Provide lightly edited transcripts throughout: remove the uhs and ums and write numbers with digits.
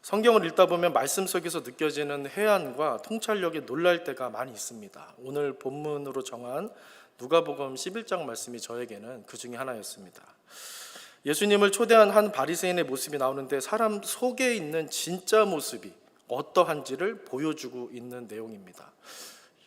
성경을 읽다 보면 말씀 속에서 느껴지는 해안과 통찰력에 놀랄 때가 많이 있습니다. 오늘 본문으로 정한 누가복음 11장 말씀이 저에게는 그 중에 하나였습니다. 예수님을 초대한 한 바리새인의 모습이 나오는데 사람 속에 있는 진짜 모습이 어떠한지를 보여주고 있는 내용입니다.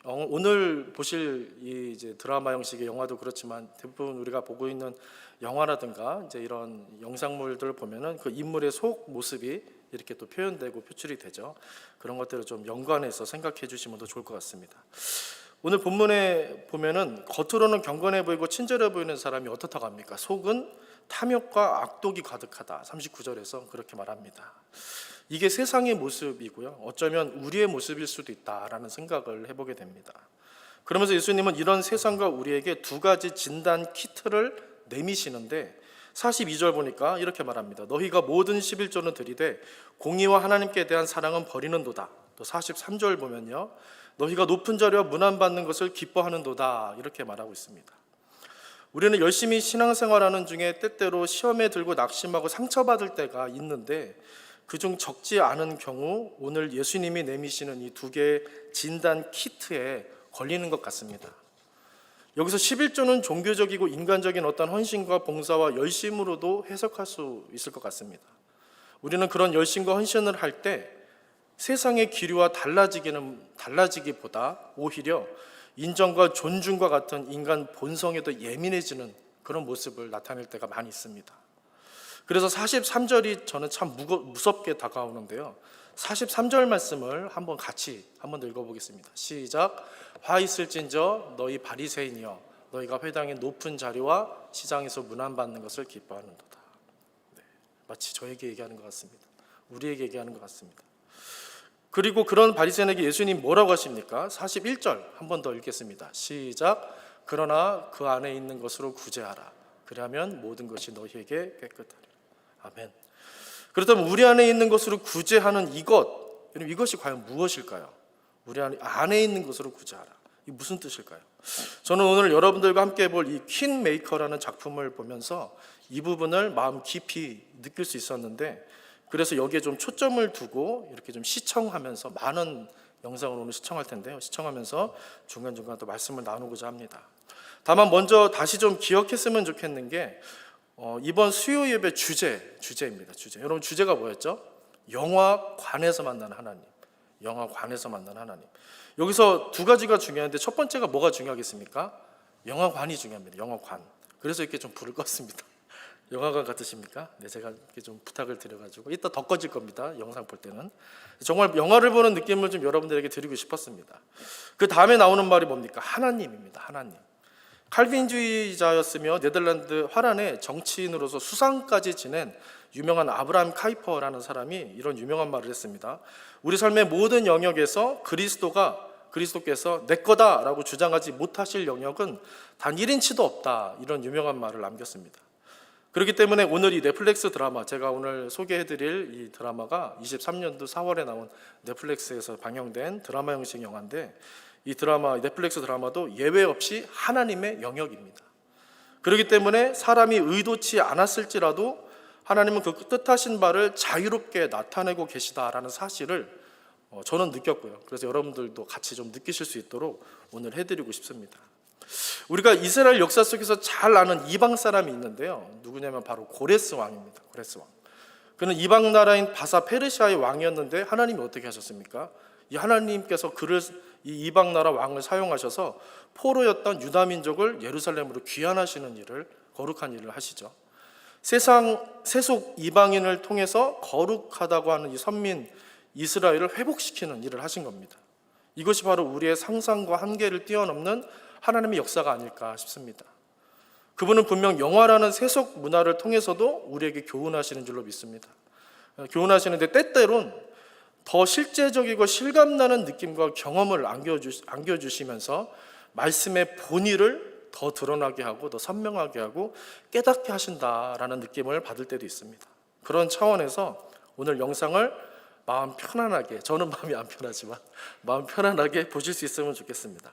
오늘 보실 이 이제 드라마 형식의 영화도 그렇지만 대부분 우리가 보고 있는 영화라든가 이제 이런 영상물들을 보면은 그 인물의 속 모습이 이렇게 또 표현되고 표출이 되죠. 그런 것들을 좀 연관해서 생각해 주시면 더 좋을 것 같습니다. 오늘 본문에 보면은 겉으로는 경건해 보이고 친절해 보이는 사람이 어떻다고 합니까? 속은 탐욕과 악독이 가득하다. 39절에서 그렇게 말합니다. 이게 세상의 모습이고요. 어쩌면 우리의 모습일 수도 있다라는 생각을 해보게 됩니다. 그러면서 예수님은 이런 세상과 우리에게 두 가지 진단 키트를 내미시는데 42절 보니까 이렇게 말합니다. 너희가 모든 11조는 들이되 공의와 하나님께 대한 사랑은 버리는도다. 또 43절 보면요. 너희가 높은 자리와 문안받는 것을 기뻐하는도다. 이렇게 말하고 있습니다. 우리는 열심히 신앙생활하는 중에 때때로 시험에 들고 낙심하고 상처받을 때가 있는데 그중 적지 않은 경우 오늘 예수님이 내미시는 이 두 개의 진단 키트에 걸리는 것 같습니다. 여기서 11조는 종교적이고 인간적인 어떤 헌신과 봉사와 열심으로도 해석할 수 있을 것 같습니다. 우리는 그런 열심과 헌신을 할 때 세상의 기류와 달라지기보다 오히려 인정과 존중과 같은 인간 본성에 더 예민해지는 그런 모습을 나타낼 때가 많이 있습니다. 그래서 43절이 저는 참 무섭게 다가오는데요. 43절 말씀을 같이 한번 더 읽어보겠습니다. 시작. 화 있을진저 너희 바리새인이여 너희가 회당의 높은 자리와 시장에서 문안받는 것을 기뻐하는도다. 네, 마치 저에게 얘기하는 것 같습니다. 우리에게 얘기하는 것 같습니다. 그리고 그런 바리새인에게 예수님 뭐라고 하십니까? 41절 한번 더 읽겠습니다. 시작. 그러나 그 안에 있는 것으로 구제하라. 그러면 모든 것이 너희에게 깨끗하리라. 아멘. 그렇다면 우리 안에 있는 것으로 구제하는 이것이 과연 무엇일까요? 우리 안에 있는 것으로 구제하라. 이게 무슨 뜻일까요? 저는 오늘 여러분들과 함께 볼 이 퀸메이커라는 작품을 보면서 이 부분을 마음 깊이 느낄 수 있었는데 그래서 여기에 좀 초점을 두고 이렇게 좀 시청하면서 많은 영상을 오늘 시청할 텐데요. 시청하면서 중간중간 또 말씀을 나누고자 합니다. 다만 먼저 다시 좀 기억했으면 좋겠는 게 이번 수요 예배 주제입니다. 여러분 주제가 뭐였죠? 영화관에서 만난 하나님. 영화관에서 만난 하나님. 여기서 두 가지가 중요한데 첫 번째가 뭐가 중요하겠습니까? 영화관이 중요합니다. 영화관. 그래서 이렇게 좀 불을 껐습니다. 영화관 같으십니까? 네, 제가 이렇게 좀 부탁을 드려가지고 이따 더 꺼질 겁니다. 영상 볼 때는 정말 영화를 보는 느낌을 좀 여러분들에게 드리고 싶었습니다. 그 다음에 나오는 말이 뭡니까? 하나님입니다. 하나님. 칼빈주의자였으며 네덜란드 화란의 정치인으로서 수상까지 지낸 유명한 아브라함 카이퍼라는 사람이 이런 유명한 말을 했습니다. 우리 삶의 모든 영역에서 그리스도께서 내 거다라고 주장하지 못하실 영역은 단 1인치도 없다. 이런 유명한 말을 남겼습니다. 그렇기 때문에 오늘 이 넷플릭스 드라마, 제가 오늘 소개해드릴 이 드라마가 23년도 4월에 나온 넷플릭스에서 방영된 드라마 형식 영화인데 이 넷플릭스 드라마도 예외 없이 하나님의 영역입니다. 그렇기 때문에 사람이 의도치 않았을지라도 하나님은 그 뜻하신 바를 자유롭게 나타내고 계시다라는 사실을 저는 느꼈고요. 그래서 여러분들도 같이 좀 느끼실 수 있도록 오늘 해드리고 싶습니다. 우리가 이스라엘 역사 속에서 잘 아는 이방 사람이 있는데요. 누구냐면 바로 고레스 왕입니다. 고레스 왕. 그는 이방 나라인 바사 페르시아의 왕이었는데 하나님이 어떻게 하셨습니까? 이 하나님께서 이 이방 나라 왕을 사용하셔서 포로였던 유다 민족을 예루살렘으로 귀환하시는 일을, 거룩한 일을 하시죠. 세속 이방인을 통해서 거룩하다고 하는 이 선민 이스라엘을 회복시키는 일을 하신 겁니다. 이것이 바로 우리의 상상과 한계를 뛰어넘는 하나님의 역사가 아닐까 싶습니다. 그분은 분명 영화라는 세속 문화를 통해서도 우리에게 교훈하시는 줄로 믿습니다. 교훈하시는데 때때론 더 실제적이고 실감나는 느낌과 경험을 안겨주시면서 말씀의 본의를 더 드러나게 하고 더 선명하게 하고 깨닫게 하신다라는 느낌을 받을 때도 있습니다. 그런 차원에서 오늘 영상을 마음 편안하게, 저는 마음이 안 편하지만 마음 편안하게 보실 수 있으면 좋겠습니다.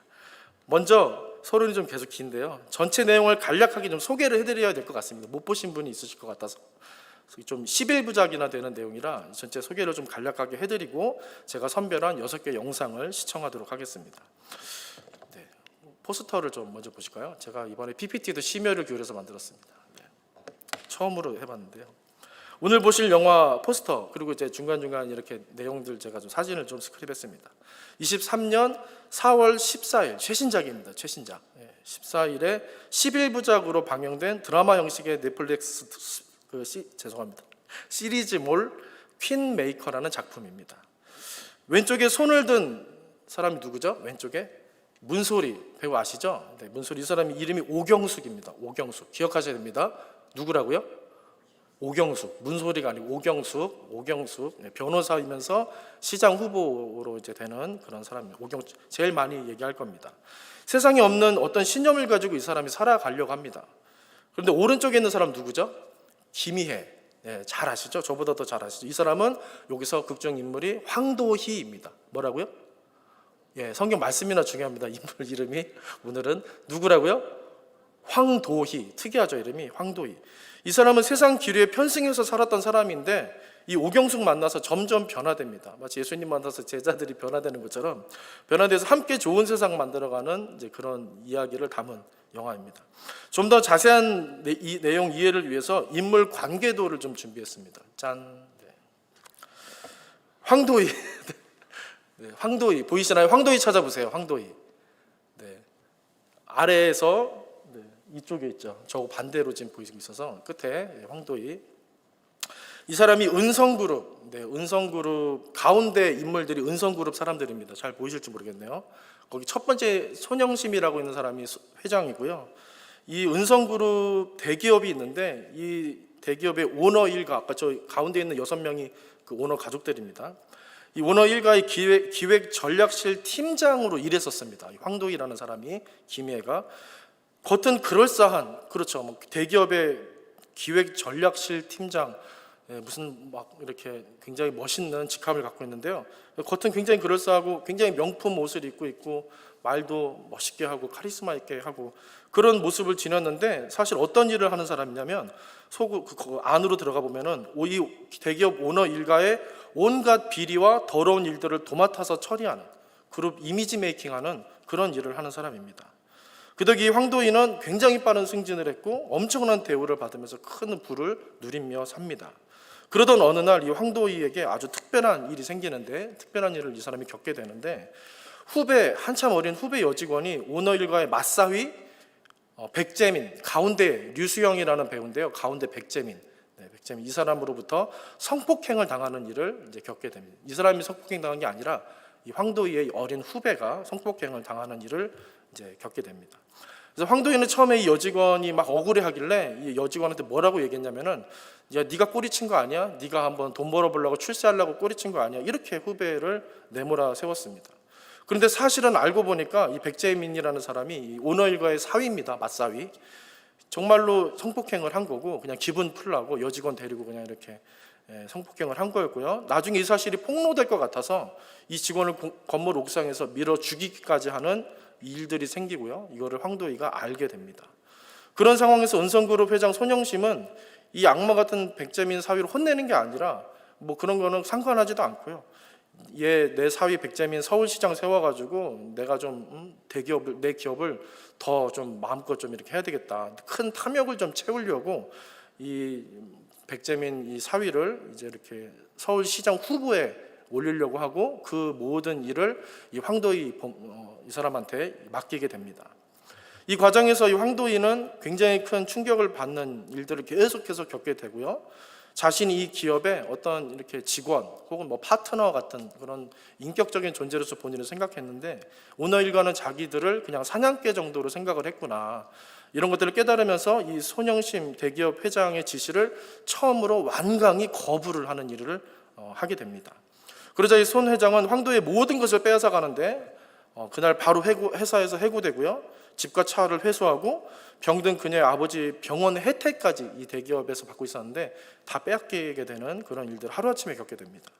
먼저 서론이 좀 계속 긴데요. 전체 내용을 간략하게 좀 소개를 해드려야 될 것 같습니다. 못 보신 분이 있으실 것 같아서. 좀 11부작이나 되는 내용이라 전체 소개를 좀 간략하게 해드리고 제가 선별한 6개 영상을 시청하도록 하겠습니다. 네, 포스터를 좀 먼저 보실까요? 제가 이번에 PPT도 심혈을 기울여서 만들었습니다. 네, 처음으로 해봤는데요. 오늘 보실 영화 포스터 그리고 이제 중간중간 이렇게 내용들 제가 좀 사진을 좀 스크립했습니다. 23년 4월 14일 최신작입니다. 최신작. 14일에 11부작으로 방영된 드라마 형식의 넷플릭스 시리즈몰 퀸메이커라는 작품입니다. 왼쪽에 손을 든 사람이 누구죠? 왼쪽에 문소리 배우 아시죠? 네, 문소리 이 사람이 이름이 오경숙입니다. 오경숙 기억하셔야 됩니다. 누구라고요? 오경숙, 문소리가 아니고 오경숙 변호사이면서 시장 후보로 이제 되는 그런 사람입니다. 오경숙 제일 많이 얘기할 겁니다. 세상에 없는 어떤 신념을 가지고 이 사람이 살아가려고 합니다. 그런데 오른쪽에 있는 사람 누구죠? 김희애. 네, 잘 아시죠? 저보다 더 잘 아시죠? 이 사람은 여기서 극중 인물이 황도희입니다. 뭐라고요? 예, 성경 말씀이나 중요합니다. 인물 이름이 오늘은 누구라고요? 황도희. 특이하죠, 이름이 황도희. 이 사람은 세상 기류에 편승해서 살았던 사람인데 이 오경숙 만나서 점점 변화됩니다. 마치 예수님 만나서 제자들이 변화되는 것처럼 변화돼서 함께 좋은 세상 만들어가는 이제 그런 이야기를 담은 영화입니다. 좀 더 자세한 이 내용 이해를 위해서 인물 관계도를 좀 준비했습니다. 짠. 네. 황도희. 네, 황도희 보이시나요? 황도희 찾아보세요. 황도희. 네. 아래에서 이쪽에 있죠. 저 반대로 지금 보이고 있어서 끝에 황도희. 이 사람이 은성그룹, 은성그룹 가운데 인물들이 은성그룹 사람들입니다. 잘 보이실지 모르겠네요. 거기 첫 번째 손영심이라고 있는 사람이 회장이고요. 이 은성그룹 대기업이 있는데 이 대기업의 오너 일가, 아까 저 가운데 있는 6명이 그 오너 가족들입니다. 이 오너 일가의 기획 전략실 팀장으로 일했었습니다. 황도희라는 사람이 김희애가 겉은 그럴싸한 그렇죠. 대기업의 기획 전략실 팀장 무슨 막 이렇게 굉장히 멋있는 직함을 갖고 있는데요. 겉은 굉장히 그럴싸하고 굉장히 명품 옷을 입고 있고 말도 멋있게 하고 카리스마 있게 하고 그런 모습을 지녔는데 사실 어떤 일을 하는 사람이냐면 그 안으로 들어가 보면은 이 대기업 오너 일가의 온갖 비리와 더러운 일들을 도맡아서 처리하는 그룹 이미지 메이킹하는 그런 일을 하는 사람입니다. 그 덕에 황도희는 굉장히 빠른 승진을 했고 엄청난 대우를 받으면서 큰 부를 누리며 삽니다. 그러던 어느 날 이 황도희에게 아주 특별한 일이 생기는데 특별한 일을 이 사람이 겪게 되는데 한참 어린 후배 여직원이 오너 일가의 맞사위 백재민, 가운데 류수영이라는 배우인데요. 가운데 백재민 이 사람으로부터 성폭행을 당하는 일을 이제 겪게 됩니다. 이 사람이 성폭행 당한 게 아니라 이 황도희의 어린 후배가 성폭행을 당하는 일을 이제 겪게 됩니다. 그래서 황도희는 처음에 이 여직원이 막 억울해하길래 이 여직원한테 뭐라고 얘기했냐면은 야 네가 꼬리친 거 아니야? 네가 한번 돈 벌어보려고 출세하려고 꼬리친 거 아니야? 이렇게 후배를 내몰아 세웠습니다. 그런데 사실은 알고 보니까 이 백재민이라는 사람이 이 오너 일가의 사위입니다. 맞사위. 정말로 성폭행을 한 거고 그냥 기분 풀라고 여직원 데리고 그냥 이렇게 성폭행을 한 거였고요. 나중에 이 사실이 폭로될 것 같아서 이 직원을 건물 옥상에서 밀어 죽이기까지 하는 일들이 생기고요. 이거를 황도희가 알게 됩니다. 그런 상황에서 은성그룹 회장 손영심은 이 악마 같은 백재민 사위를 혼내는 게 아니라 뭐 그런 거는 상관하지도 않고요. 내 사위 백재민 서울시장 세워가지고 내가 좀 내 기업을 더 좀 마음껏 좀 이렇게 해야 되겠다. 큰 탐욕을 좀 채우려고 이 백재민 이 사위를 이제 이렇게 서울시장 후보에 올리려고 하고 그 모든 일을 이 황도희 이 사람한테 맡기게 됩니다. 이 과정에서 이 황도희는 굉장히 큰 충격을 받는 일들을 계속해서 겪게 되고요. 자신이 이 기업의 어떤 이렇게 직원 혹은 뭐 파트너 같은 그런 인격적인 존재로서 본인을 생각했는데 오너 일가는 자기들을 그냥 사냥개 정도로 생각을 했구나. 이런 것들을 깨달으면서 이 손영심 대기업 회장의 지시를 처음으로 완강히 거부를 하는 일을 하게 됩니다. 그러자 이 손 회장은 황도희의 모든 것을 빼앗아 가는데 그날 바로 회사에서 해고되고요. 집과 차를 회수하고 병든 그녀의 아버지 병원 혜택까지 이 대기업에서 받고 있었는데 다 빼앗기게 되는 그런 일들을 하루아침에 겪게 됩니다.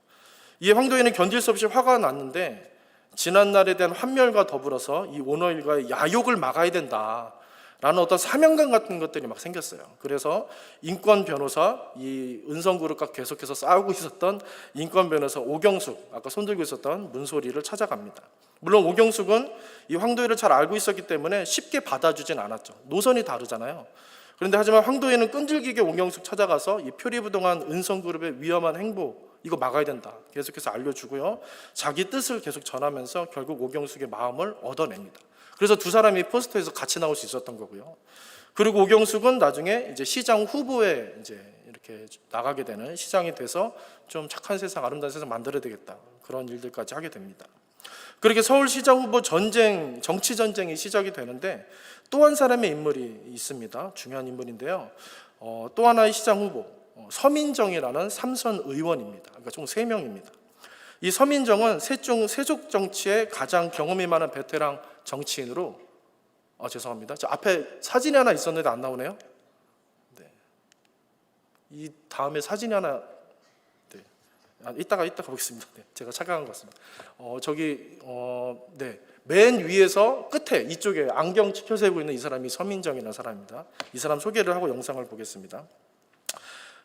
이에 황도희는 견딜 수 없이 화가 났는데 지난날에 대한 환멸과 더불어서 이 오너 일가의 야욕을 막아야 된다. 라는 어떤 사명감 같은 것들이 막 생겼어요. 그래서 인권 변호사, 이 은성그룹과 계속해서 싸우고 있었던 인권 변호사 오경숙, 아까 손들고 있었던 문소리를 찾아갑니다. 물론 오경숙은 이 황도희를 잘 알고 있었기 때문에 쉽게 받아주진 않았죠. 노선이 다르잖아요. 그런데 하지만 황도희는 끈질기게 오경숙 찾아가서 이 표리부동한 은성그룹의 위험한 행보, 이거 막아야 된다, 계속해서 알려주고요, 자기 뜻을 계속 전하면서 결국 오경숙의 마음을 얻어냅니다. 그래서 두 사람이 포스터에서 같이 나올 수 있었던 거고요. 그리고 오경숙은 나중에 이제 시장 후보에 이제 이렇게 나가게 되는, 시장이 돼서 좀 착한 세상, 아름다운 세상 만들어야 되겠다, 그런 일들까지 하게 됩니다. 그렇게 서울시장 후보 전쟁, 정치 전쟁이 시작이 되는데 또 한 사람의 인물이 있습니다. 중요한 인물인데요. 또 하나의 시장 후보, 서민정이라는 삼선 의원입니다. 그러니까 총 3명입니다. 이 서민정은 세족 정치에 가장 경험이 많은 베테랑 정치인으로, 죄송합니다. 저 앞에 사진이 하나 있었는데 안 나오네요. 네. 이 다음에 사진이 하나, 네. 이따가 보겠습니다. 네. 제가 착각한 것 같습니다. 네. 맨 위에서 끝에 이쪽에 안경 치켜 세우고 있는 이 사람이 서민정이라는 사람입니다. 이 사람 소개를 하고 영상을 보겠습니다.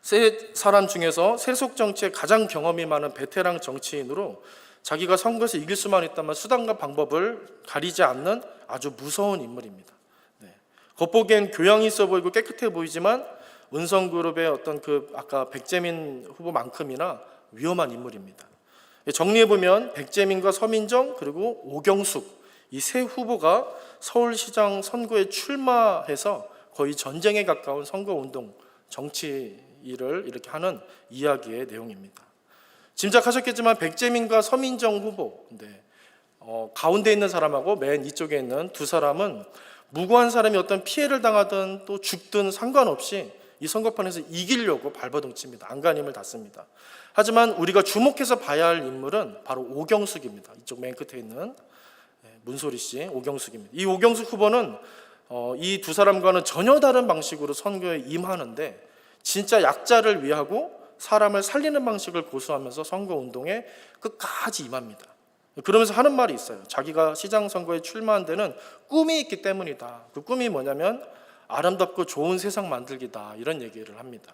세 사람 중에서 세속 정치에 가장 경험이 많은 베테랑 정치인으로 자기가 선거에서 이길 수만 있다면 수단과 방법을 가리지 않는 아주 무서운 인물입니다. 네. 겉보기엔 교양이 있어 보이고 깨끗해 보이지만 은성그룹의 어떤 아까 백재민 후보만큼이나 위험한 인물입니다. 정리해보면 백재민과 서민정 그리고 오경숙, 이 세 후보가 서울시장 선거에 출마해서 거의 전쟁에 가까운 선거운동, 정치 일을 이렇게 하는 이야기의 내용입니다. 짐작하셨겠지만 백재민과 서민정 후보, 가운데 있는 사람하고 맨 이쪽에 있는 두 사람은 무고한 사람이 어떤 피해를 당하든 또 죽든 상관없이 이 선거판에서 이기려고 발버둥칩니다. 안간힘을 닫습니다. 하지만 우리가 주목해서 봐야 할 인물은 바로 오경숙입니다. 이쪽 맨 끝에 있는 문소리 씨, 오경숙입니다. 이 오경숙 후보는 이 두 사람과는 전혀 다른 방식으로 선거에 임하는데 진짜 약자를 위하고 사람을 살리는 방식을 고수하면서 선거운동에 끝까지 임합니다. 그러면서 하는 말이 있어요. 자기가 시장 선거에 출마한 데는 꿈이 있기 때문이다. 그 꿈이 뭐냐면 아름답고 좋은 세상 만들기다, 이런 얘기를 합니다.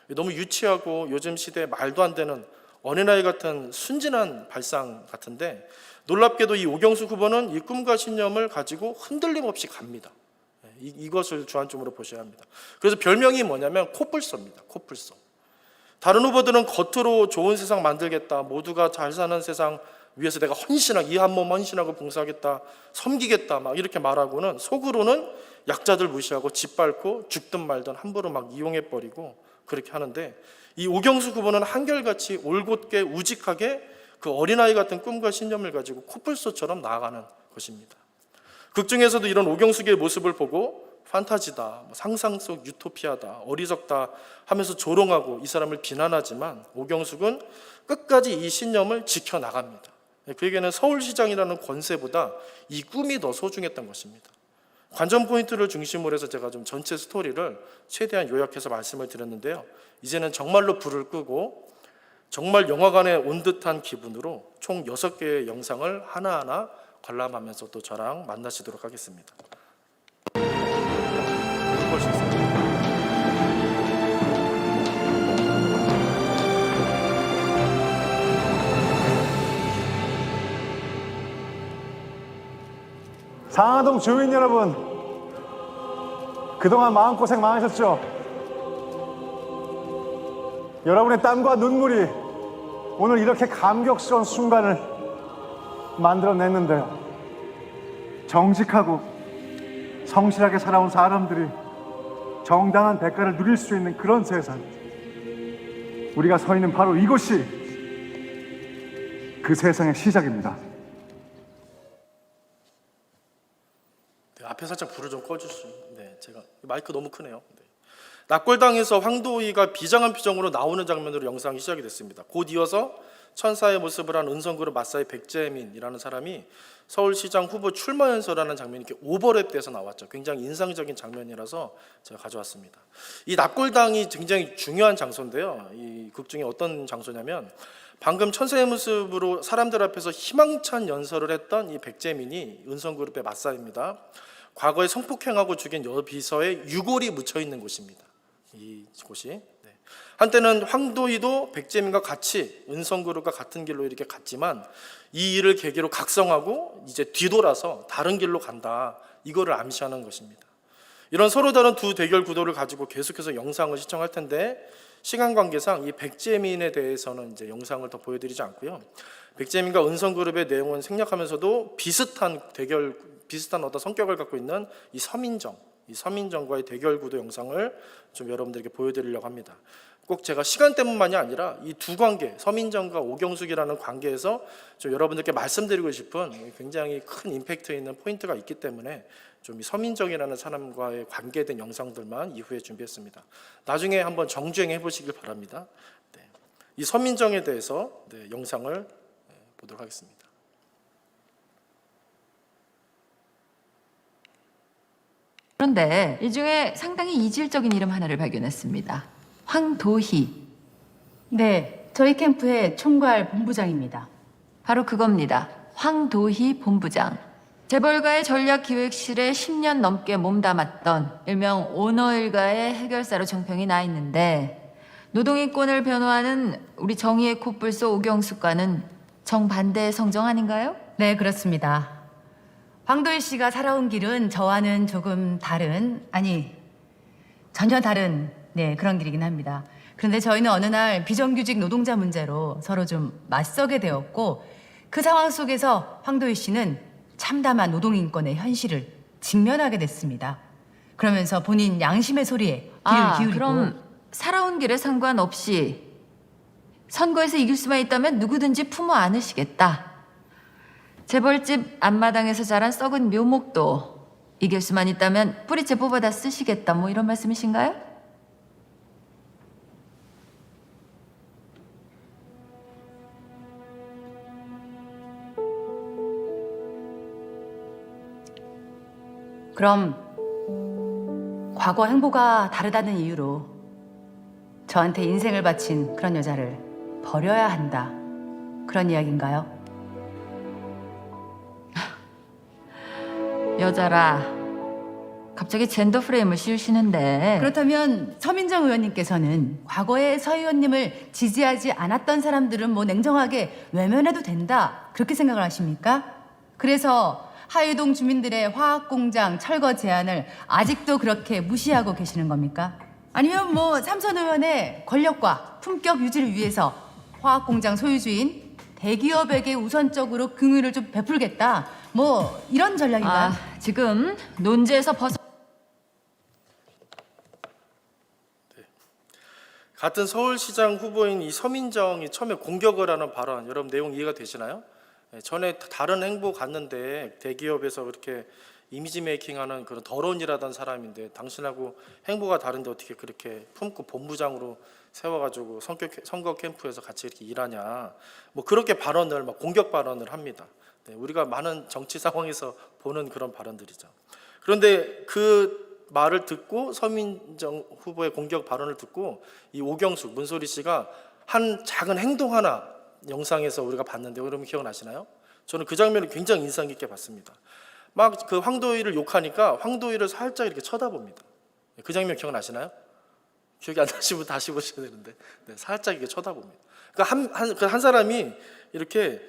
너무 유치하고 요즘 시대에 말도 안 되는 어린아이 같은 순진한 발상 같은데, 놀랍게도 이 오경숙 후보는 이 꿈과 신념을 가지고 흔들림 없이 갑니다. 이것을 주안점으로 보셔야 합니다. 그래서 별명이 뭐냐면 코뿔소입니다. 코뿔소. 다른 후보들은 겉으로 좋은 세상 만들겠다, 모두가 잘 사는 세상 위해서 내가 헌신하고, 이 한 몸 헌신하고 봉사하겠다, 섬기겠다 막 이렇게 말하고는 속으로는 약자들 무시하고 짓밟고 죽든 말든 함부로 막 이용해버리고 그렇게 하는데, 이 오경숙 후보는 한결같이 올곧게 우직하게 그 어린아이 같은 꿈과 신념을 가지고 코뿔소처럼 나아가는 것입니다. 극 중에서도 이런 오경숙의 모습을 보고 판타지다, 상상 속 유토피아다, 어리석다 하면서 조롱하고 이 사람을 비난하지만 오경숙은 끝까지 이 신념을 지켜나갑니다. 그에게는 서울시장이라는 권세보다 이 꿈이 더 소중했던 것입니다. 관전 포인트를 중심으로 해서 제가 좀 전체 스토리를 최대한 요약해서 말씀을 드렸는데요. 이제는 정말로 불을 끄고 정말 영화관에 온 듯한 기분으로 총 6개의 영상을 하나하나 관람하면서 또 저랑 만나시도록 하겠습니다. 볼 수 있습니다. 상하동 주민 여러분, 그동안 마음고생 많으셨죠? 여러분의 땀과 눈물이 오늘 이렇게 감격스러운 순간을 만들어냈는데요. 정직하고 성실하게 살아온 사람들이 정당한 대가를 누릴 수 있는 그런 세상, 우리가 서 있는 바로 이곳이 그 세상의 시작입니다. 앞에 살짝 불을 좀 꺼주시면. 제가 마이크 너무 크네요. 납골당에서 황도희가 비장한 표정으로 나오는 장면으로 영상이 시작이 됐습니다. 곧 이어서 천사의 모습을 한 은성그룹 마사의 백재민이라는 사람이 서울시장 후보 출마 연설하는 장면이 이렇게 오버랩돼서 나왔죠. 굉장히 인상적인 장면이라서 제가 가져왔습니다. 이 납골당이 굉장히 중요한 장소인데요. 이 극 중에 어떤 장소냐면, 방금 천사의 모습으로 사람들 앞에서 희망찬 연설을 했던 이 백재민이 은성그룹의 마사입니다. 과거에 성폭행하고 죽인 여비서의 유골이 묻혀 있는 곳입니다. 이곳이. 네. 한때는 황도희도 백제민과 같이 은성그룹과 같은 길로 이렇게 갔지만 이 일을 계기로 각성하고 이제 뒤돌아서 다른 길로 간다. 이거를 암시하는 것입니다. 이런 서로 다른 두 대결 구도를 가지고 계속해서 영상을 시청할 텐데 시간 관계상 이 백제민에 대해서는 이제 영상을 더 보여드리지 않고요. 백제민과 은성그룹의 내용은 생략하면서도 비슷한 어떤 성격을 갖고 있는 이 서민정과의 대결 구도 영상을 좀 여러분들에게 보여드리려고 합니다. 꼭 제가 시간 때문만이 아니라 이 두 관계, 서민정과 오경숙이라는 관계에서 좀 여러분들께 말씀드리고 싶은 굉장히 큰 임팩트 있는 포인트가 있기 때문에 좀 이 서민정이라는 사람과의 관계된 영상들만 이후에 준비했습니다. 나중에 한번 정주행 해보시길 바랍니다. 네. 이 서민정에 대해서 영상을 보도록 하겠습니다. 그런데 이 중에 상당히 이질적인 이름 하나를 발견했습니다. 황도희. 네, 저희 캠프의 총괄 본부장입니다. 바로 그겁니다. 황도희 본부장. 재벌가의 전략기획실에 10년 넘게 몸담았던 일명 오너 일가의 해결사로 정평이 나 있는데 노동인권을 변호하는 우리 정의의 코뿔소 오경숙과는 정반대의 성정 아닌가요? 네, 그렇습니다. 황도희 씨가 살아온 길은 저와는 조금 다른, 아니, 전혀 다른, 그런 길이긴 합니다. 그런데 저희는 어느 날 비정규직 노동자 문제로 서로 좀 맞서게 되었고 그 상황 속에서 황도희 씨는 참담한 노동인권의 현실을 직면하게 됐습니다. 그러면서 본인 양심의 소리에 귀를 기울이고 그럼 살아온 길에 상관없이 선거에서 이길 수만 있다면 누구든지 품어 안으시겠다. 재벌집 앞마당에서 자란 썩은 묘목도 이길 수만 있다면 뿌리째 뽑아다 쓰시겠다. 뭐 이런 말씀이신가요? 그럼 과거 행보가 다르다는 이유로 저한테 인생을 바친 그런 여자를 버려야 한다. 그런 이야기인가요? 여자라 갑자기 젠더 프레임을 씌우시는데 그렇다면 서민정 의원님께서는 과거에 서 의원님을 지지하지 않았던 사람들은 뭐 냉정하게 외면해도 된다. 그렇게 생각을 하십니까? 그래서 하회동 주민들의 화학공장 철거 제안을 아직도 그렇게 무시하고 계시는 겁니까? 아니면 뭐 삼선 의원의 권력과 품격 유지를 위해서 화학공장 소유주인 대기업에게 우선적으로 긍휼을 좀 베풀겠다. 뭐 이런 전략인가요? 지금 논제에서 같은 서울시장 후보인 이 서민정이 처음에 공격을 하는 발언, 여러분 내용 이해가 되시나요? 전에 다른 행보 갔는데 대기업에서 그렇게 이미지 메이킹하는 그런 더러운 일하던 사람인데 당신하고 행보가 다른데 어떻게 그렇게 품고 본부장으로 세워가지고 선거 캠프에서 같이 이렇게 일하냐, 뭐 그렇게 발언을 막 공격 발언을 합니다. 우리가 많은 정치 상황에서 보는 그런 발언들이죠. 그런데 그 말을 듣고 서민정 후보의 공격 발언을 듣고 이 오경숙 문소리 씨가 한 작은 행동 하나 영상에서 우리가 봤는데 여러분 기억나시나요? 저는 그 장면을 굉장히 인상 깊게 봤습니다. 막 그 황도희를 욕하니까 황도희를 살짝 이렇게 쳐다봅니다. 그 장면 기억나시나요? 기억이 안 나시면 다시 보셔야 되는데 살짝 이렇게 쳐다봅니다. 그러니까 한 사람이 이렇게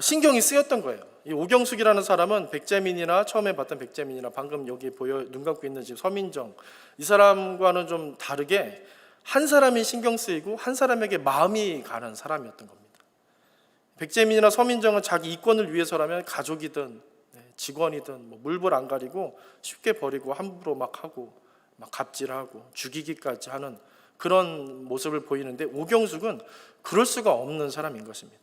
신경이 쓰였던 거예요. 이 오경숙이라는 사람은 백제민이나 처음에 봤던 백제민이나 방금 여기 눈 감고 있는 지금 서민정 이 사람과는 좀 다르게 한 사람이 신경 쓰이고 한 사람에게 마음이 가는 사람이었던 겁니다. 백제민이나 서민정은 자기 이권을 위해서라면 가족이든 직원이든 뭐 물불 안 가리고 쉽게 버리고 함부로 막 하고 막 갑질하고 죽이기까지 하는 그런 모습을 보이는데 오경숙은 그럴 수가 없는 사람인 것입니다.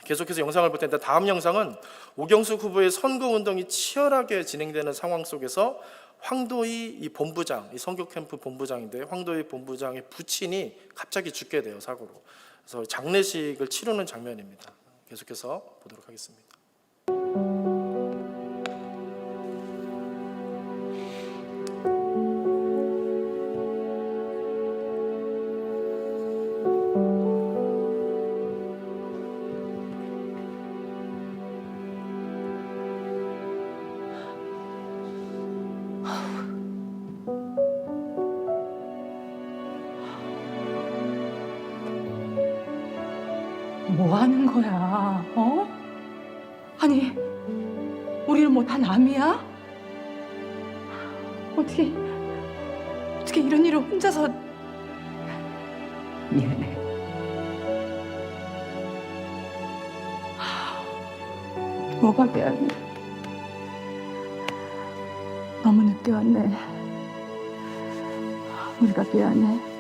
계속해서 영상을 볼 텐데 다음 영상은 오경숙 후보의 선거운동이 치열하게 진행되는 상황 속에서 황도희 이 본부장, 이 선거 캠프 본부장인데 황도희 본부장의 부친이 갑자기 죽게 돼요, 사고로. 그래서 장례식을 치르는 장면입니다. 계속해서 보도록 하겠습니다. 뭐 하는 거야? 어? 아니, 우리는 뭐 다 남이야? 어떻게 이런 일을 혼자서. 미안해. 뭐가 미안해? 너무 늦게 왔네. 우리가 미안해.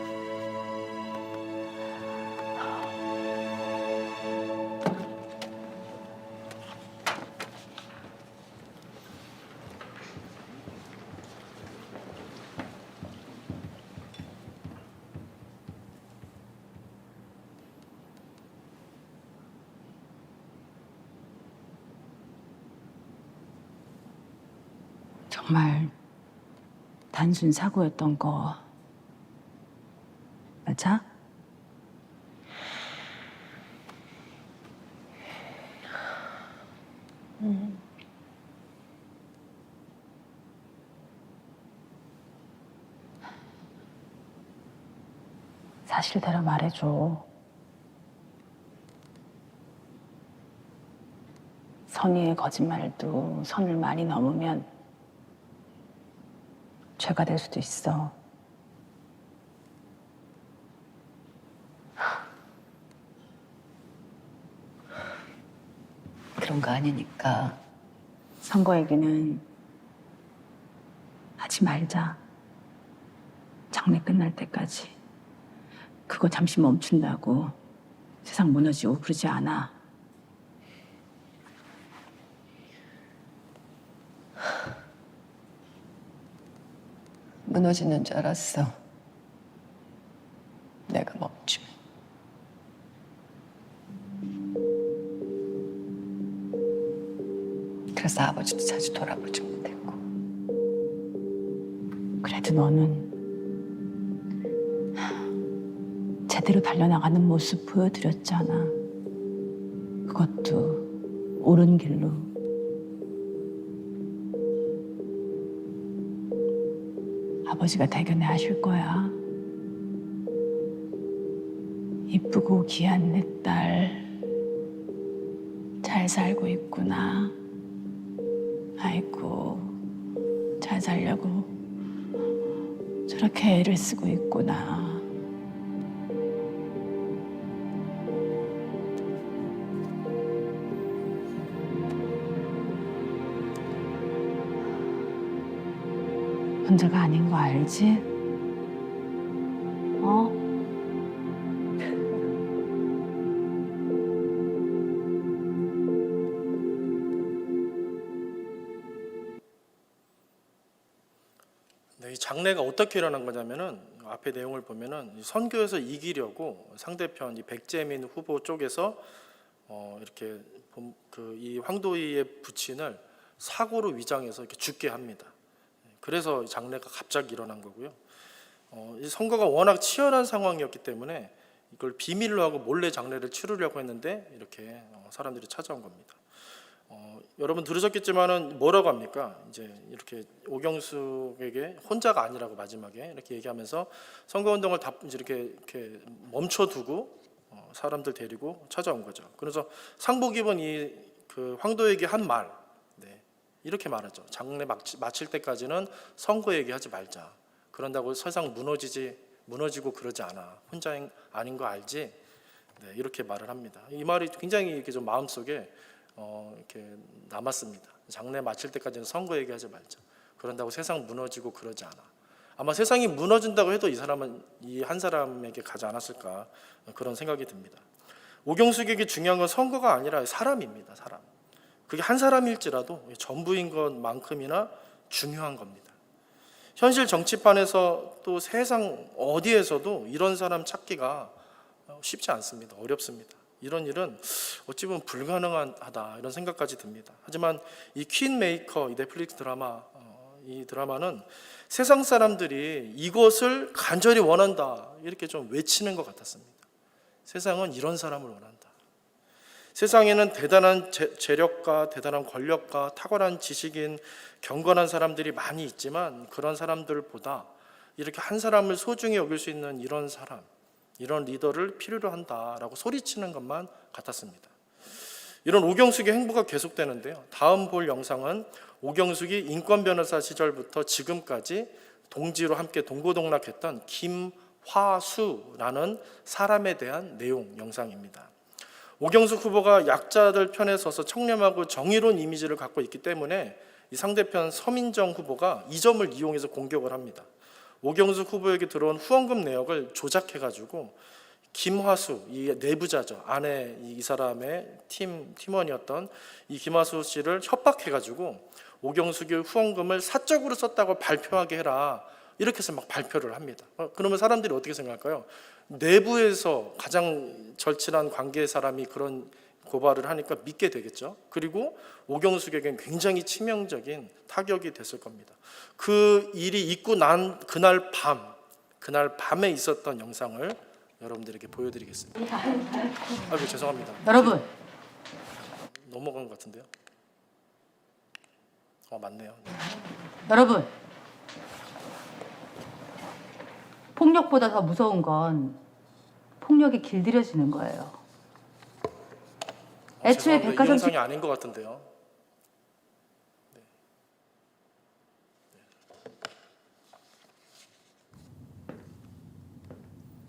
정말 단순 사고였던 거 맞아? 사실대로 말해줘. 선의의 거짓말도 선을 많이 넘으면 죄가 될 수도 있어. 그런 거 아니니까 선거 얘기는 하지 말자. 장례 끝날 때까지. 그거 잠시 멈춘다고 세상 무너지고 그러지 않아. 무너지는 줄 알았어. 내가 멈추면. 그래서 아버지도 자주 돌아보지 못했고. 그래도 너는 제대로 달려나가는 모습 보여드렸잖아. 그것도 옳은 길로. 아버지가 대견해 하실 거야. 이쁘고 귀한 내 딸 잘 살고 있구나. 아이고, 잘 살려고 저렇게 애를 쓰고 있구나. 혼자가 아닌 거 알지? 어? 네, 이 장례가 어떻게 일어난 거냐면은 앞에 내용을 보면은 이 선교에서 이기려고 상대편 이 백재민 후보 쪽에서 이렇게 이 황도희의 부친을 사고로 위장해서 이렇게 죽게 합니다. 그래서 장례가 갑자기 일어난 거고요. 이 선거가 워낙 치열한 상황이었기 때문에 이걸 비밀로 하고 몰래 장례를 치르려고 했는데 이렇게 사람들이 찾아온 겁니다. 여러분 들으셨겠지만은 뭐라고 합니까? 이제 이렇게 오경숙에게 혼자가 아니라고 마지막에 이렇게 얘기하면서 선거운동을 다 이제 이렇게 멈춰두고 사람들 데리고 찾아온 거죠. 그래서 상복 입은 그 황도에게 한 말, 네, 이렇게 말하죠. 장례 마칠 때까지는 선거 얘기하지 말자. 그런다고 세상 무너지고 그러지 않아. 혼자 아닌 거 알지? 네, 이렇게 말을 합니다. 이 말이 굉장히 이렇게 좀 마음속에 이렇게 남았습니다. 장례 마칠 때까지는 선거 얘기하지 말자. 그런다고 세상 무너지고 그러지 않아. 아마 세상이 무너진다고 해도 이 사람은 이 한 사람에게 가지 않았을까 그런 생각이 듭니다. 오경숙에게 중요한 건 선거가 아니라 사람입니다. 사람. 그게 한 사람일지라도 전부인 것만큼이나 중요한 겁니다. 현실 정치판에서 또 세상 어디에서도 이런 사람 찾기가 쉽지 않습니다. 어렵습니다. 이런 일은 어찌 보면 불가능하다 이런 생각까지 듭니다. 하지만 이 퀸메이커, 이 넷플릭스 드라마, 이 드라마는 세상 사람들이 이것을 간절히 원한다 이렇게 좀 외치는 것 같았습니다. 세상은 이런 사람을 원한다. 세상에는 대단한 재력가, 대단한 권력가, 탁월한 지식인, 경건한 사람들이 많이 있지만 그런 사람들보다 이렇게 한 사람을 소중히 여길 수 있는 이런 사람, 이런 리더를 필요로 한다라고 소리치는 것만 같았습니다. 이런 오경숙의 행보가 계속되는데요. 다음 볼 영상은 오경숙이 인권 변호사 시절부터 지금까지 동지로 함께 동고동락했던 김화수라는 사람에 대한 내용 영상입니다. 오경숙 후보가 약자들 편에 서서 청렴하고 정의로운 이미지를 갖고 있기 때문에 이 상대편 서민정 후보가 이 점을 이용해서 공격을 합니다. 오경숙 후보에게 들어온 후원금 내역을 조작해가지고 김화수, 이 내부자죠. 아내 이 사람의 팀원이었던 이 김화수 씨를 협박해가지고 오경숙이 후원금을 사적으로 썼다고 발표하게 해라. 이렇게 해서 막 발표를 합니다. 그러면 사람들이 어떻게 생각할까요? 내부에서 가장 절친한 관계의 사람이 그런 고발을 하니까 믿게 되겠죠. 그리고 오경숙에겐 굉장히 치명적인 타격이 됐을 겁니다. 그 일이 있고 난 그날 밤에 있었던 영상을 여러분들에게 보여드리겠습니다. 아이고 죄송합니다. 여러분, 넘어간 것 같은데요. 맞네요. 여러분. 폭력보다 더 무서운 건 폭력이 길들여지는 거예요. 애초에 죄송합니다. 이 백화점 영상이 아닌 것 같은데요.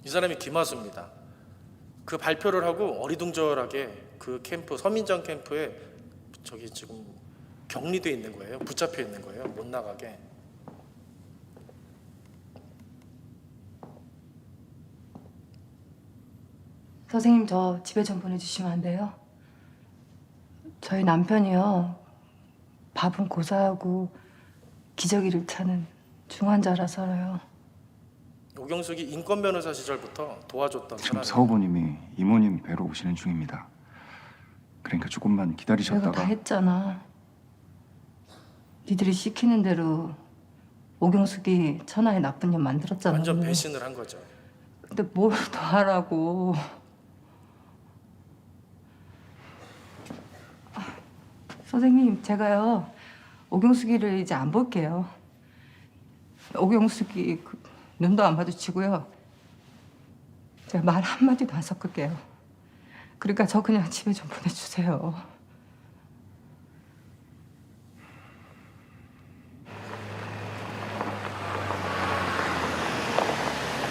이 사람이 김하수입니다. 그 발표를 하고 어리둥절하게 그 캠프 서민정 캠프에 저기 지금 격리돼 있는 거예요. 붙잡혀 있는 거예요. 못 나가게. 선생님 저 집에 좀 보내주시면 안 돼요? 저희 남편이요 밥은 고사하고 기저귀를 차는 중환자라서요. 오경숙이 인권 변호사 시절부터 도와줬던 지금 사람이에요. 서 후보님이 이모님 뵈러 오시는 중입니다. 그러니까 조금만 내가 다 기다리셨다가 했잖아. 니들이 시키는 대로 오경숙이 천하의 나쁜 년 만들었잖아. 완전 배신을 한 거죠. 근데 뭘 더 하라고. 선생님 제가요 오경숙이를 이제 안 볼게요. 오경숙이 눈도 안 마주치고요. 제가 말 한마디도 안 섞을게요. 그러니까 저 그냥 집에 좀 보내주세요.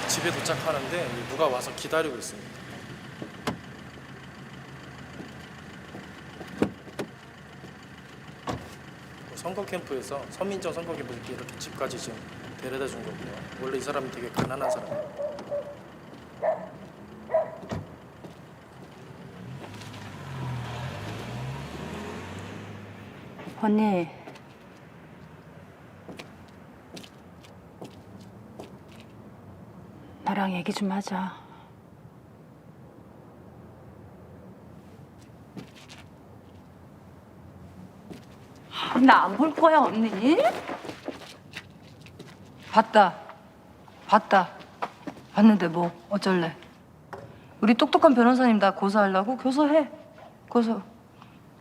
집에 도착하는데 누가 와서 기다리고 있습니다. 선거 캠프에서 서민정 선거 캠프 이렇게 집까지 지금 데려다 준 거고요. 원래 이 사람은 되게 가난한 사람이에요. 언니, 나랑 얘기 좀 하자. 나 안 볼 거야, 언니. 봤다. 봤는데 뭐 어쩔래? 우리 똑똑한 변호사님 나 고소하려고? 고소해. 고소.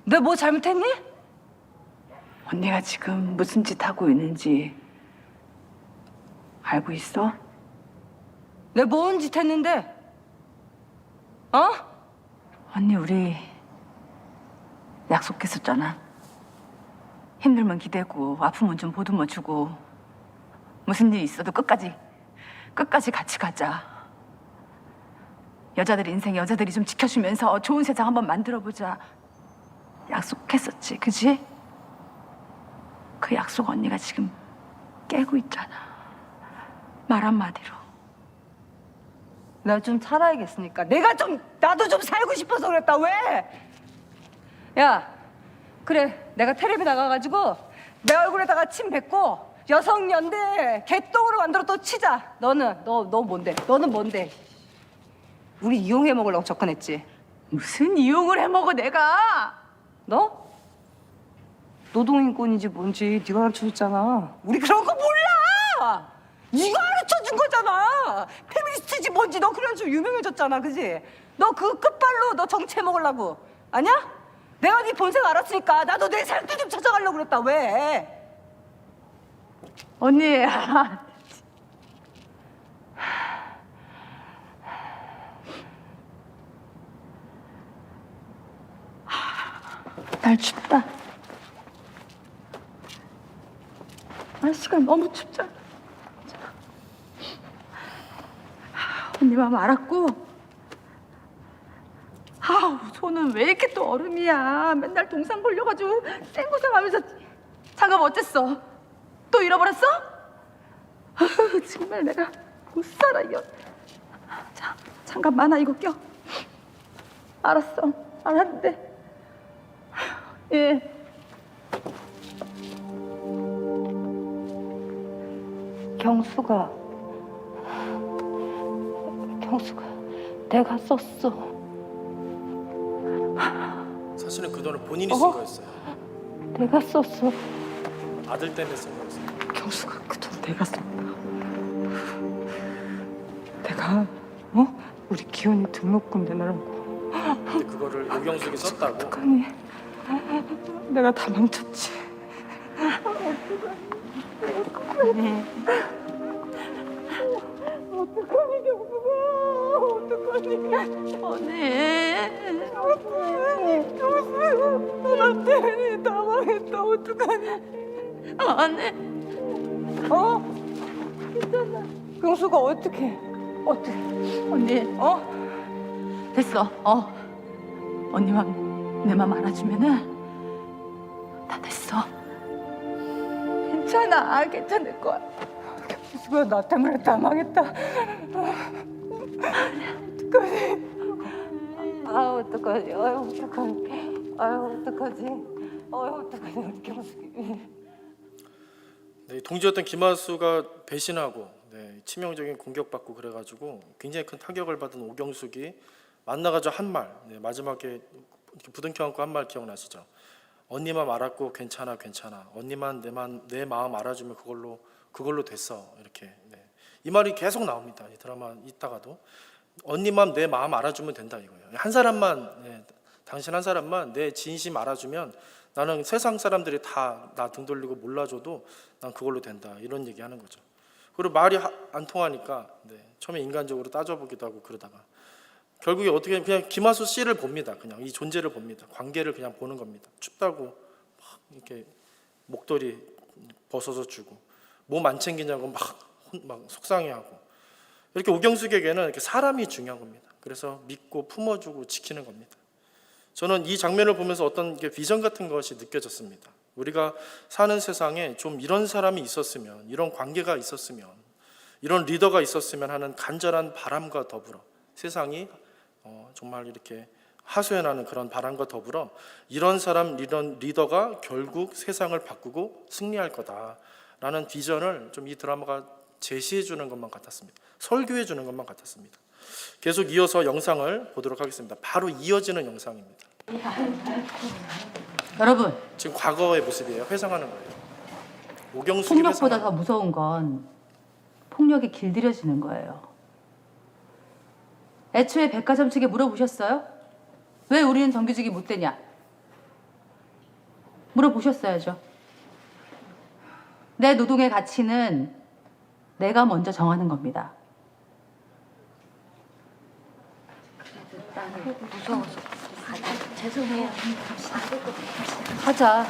내가 뭐 잘못했니? 언니가 지금 무슨 짓 하고 있는지 알고 있어? 내가 뭔 짓 했는데? 어? 언니, 우리 약속했었잖아. 힘들면 기대고 아프면 좀 보듬어 주고 무슨 일 있어도 끝까지 같이 가자. 여자들 인생 여자들이 좀 지켜주면서 좋은 세상 한번 만들어보자. 약속했었지, 그지? 그 약속 언니가 지금 깨고 있잖아. 말 한마디로. 나 좀 살아야겠으니까. 나도 좀 살고 싶어서 그랬다. 왜? 야, 그래. 내가 텔레비 나가가지고 내 얼굴에다가 침 뱉고 여성연대 개똥으로 만들어 또 치자. 너 뭔데? 너는 뭔데? 우리 이용해 먹으려고 접근했지. 무슨 이용을 해먹어 내가? 너? 노동인권인지 뭔지 네가 가르쳐줬잖아. 우리 그런 거 몰라. 네가 가르쳐준 거잖아. 페미니스트지 뭔지 너 그래가지고 유명해졌잖아, 그지? 너 그 끝발로 너 정체 먹으려고 아니야? 내가 네 본색 알았으니까 나도 내 살길 좀 찾아가려고 그랬다. 왜? 언니, 날 춥다. 날씨가 너무 춥잖아. 언니 마음 알았고. 아우, 손은 왜 이렇게 또 얼음이야. 맨날 동상 걸려가지고 쌩고생하면서. 장갑 어땠어? 또 잃어버렸어? 아유, 정말 내가 못 살아 이거. 자, 장갑 많아, 이거 껴. 알았어, 알았는데. 예. 경수가 내가 썼어. 사실은 그 돈을 본인이 쓴 거였어요. 내가 썼어. 아들 때문에 쓴 거였어요. 경수가 그 돈 내가 썼다. 내가 우리 기현이 등록금 내놓으라고. 근데 그거를 오경숙이 썼다고. 어떡하니? 내가 다 망쳤지. 어떡하니 경수가? 어떡하니? 경수, 나 때문에 다 망했다. 어떡하니? 괜찮아. 경수가 어떻게? 언니, 됐어. 언니만 내 맘 알아주면은 다 됐어. 괜찮아. 괜찮을 거야. 경수가 나 때문에 다 망했다. 어떡하니? 어떡하지? 어떡하지? 어떡하지? 우리 경숙이. 네, 동지였던 김하수가 배신하고 치명적인 공격받고 그래가지고 굉장히 큰 타격을 받은 오경숙이 만나가지고 한 말, 마지막에 이렇게 부둥켜 안고 한 말 기억나시죠? 언니만 알았고 괜찮아. 언니만 내 마음 알아주면 그걸로 됐어. 이렇게 이 말이 계속 나옵니다. 이 드라마 있다가도 언니만 내 마음 알아주면 된다 이거예요. 한 사람만 당신 한 사람만 내 진심 알아주면 나는 세상 사람들이 다 나 등 돌리고 몰라줘도 난 그걸로 된다 이런 얘기하는 거죠. 그리고 말이 안 통하니까 처음에 인간적으로 따져보기도 하고 그러다가 결국에 어떻게 그냥 김하수 씨를 봅니다. 그냥 이 존재를 봅니다. 관계를 그냥 보는 겁니다. 춥다고 막 이렇게 목도리 벗어서 주고 몸 안 챙기냐고 막 속상해하고 이렇게 오경숙에게는 이렇게 사람이 중요한 겁니다. 그래서 믿고 품어주고 지키는 겁니다. 저는 이 장면을 보면서 어떤 비전 같은 것이 느껴졌습니다. 우리가 사는 세상에 좀 이런 사람이 있었으면, 이런 관계가 있었으면, 이런 리더가 있었으면 하는 간절한 바람과 더불어 세상이 정말 이렇게 하소연하는 그런 바람과 더불어 이런 사람, 이런 리더가 결국 세상을 바꾸고 승리할 거다라는 비전을 좀 이 드라마가 제시해 주는 것만 같았습니다. 설교해 주는 것만 같았습니다. 계속 이어서 영상을 보도록 하겠습니다. 바로 이어지는 영상입니다. 여러분, 지금 과거의 모습이에요. 회상하는 거예요. 오경숙이 폭력보다 회상하는 더 무서운 건 폭력이 길들여지는 거예요. 애초에 백화점 측에 물어보셨어요? 왜 우리는 정규직이 못 되냐? 물어보셨어야죠. 내 노동의 가치는 내가 먼저 정하는 겁니다. 무서워서 죄송해요. 하자.